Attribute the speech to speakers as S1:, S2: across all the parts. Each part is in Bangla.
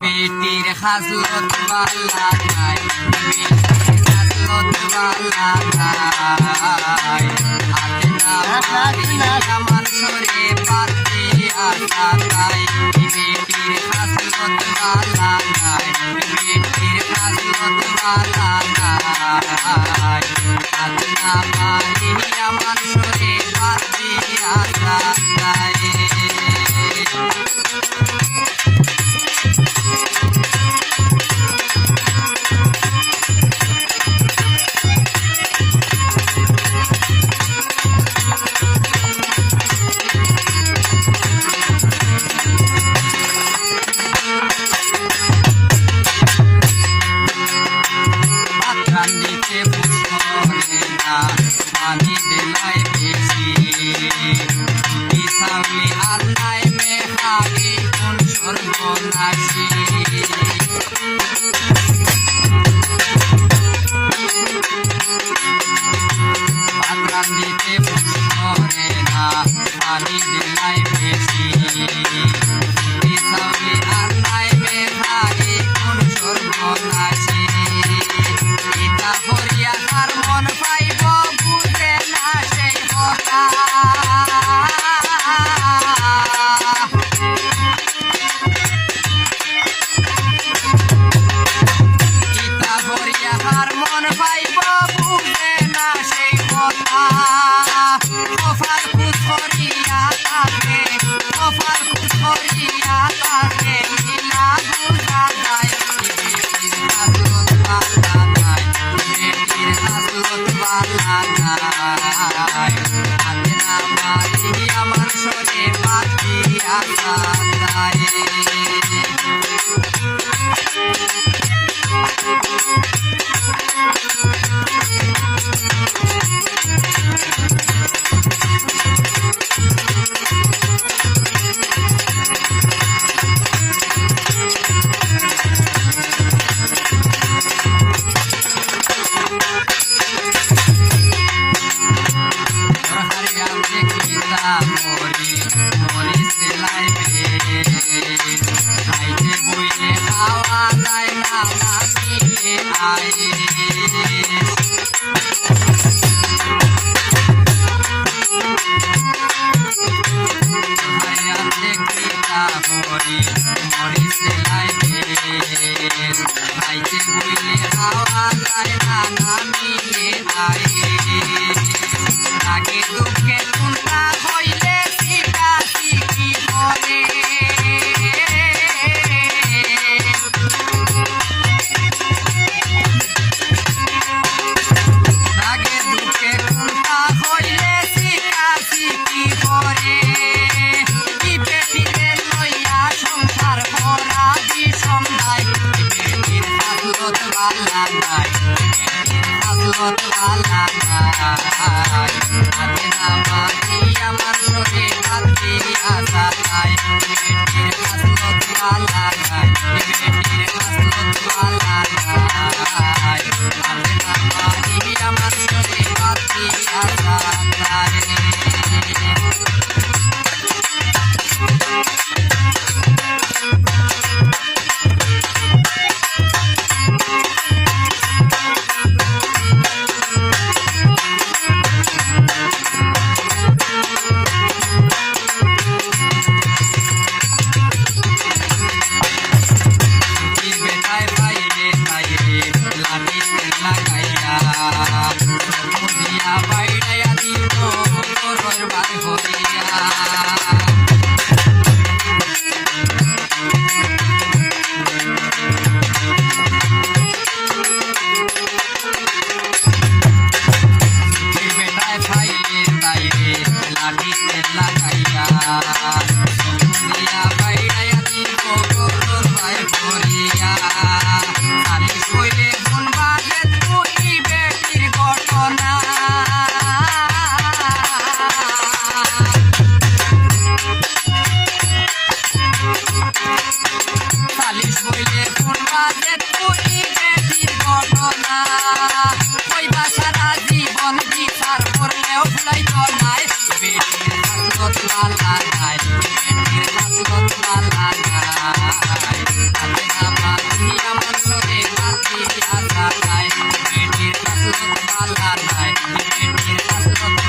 S1: বেটির হাজলত বালা নাই, বেটির হাজলত বালা নাই, হাতে না মারিয়া মানুষরে পাতে আসা তাই। বেটির হাজলত বালা নাই, বেটির হাজলত বালা নাই, হাতে না মারিয়া মানুষরে পাতে আসা তাই। কান্দিতে পুষ্পরে না পানি দিলাই বেশি, সামনে আল্লাহ মেহাগে কোন সর্বনাশী। কান্দিতে পুষ্পরে না পানি দিলাই বেশি, সামনে আল্লাহ মেহাগে কোন সর্বনাশী। হরিয়া তার মন পাইব বুঝে না সেই কথা, গীতা হরিয়া তার মন পাইব বুঝে না সেই কথা। কপাল কুঠরিয়া থাকে, কপাল কুঠরিয়া থাকে, লীলা বুঝা যায়। হাজলত বালা নাই, বেটির হাজলত বালা নাই, হাতে না মারিয়া মানুষরে পাতি আসা তাই। আগে দুঃখে চিন্তা হইলে শিকা শিখি করে, আগে দুঃখে চিন্তা হইলে শিকা শিখি করে। কি বেটিরে লইয়া সংসার ভরা বিষম নাই, বেটির হাজলত বালা নাই, বেটির হাজলত বালা নাই, হাতে না মারিয়া মানুষরে পাতি আসা তাই। বেটির হাজলত বালা নাই, বেটির হাজলত বালা নাই, হাতে না মারিয়া মানুষরে পাতি আসা তাই।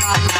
S1: আমার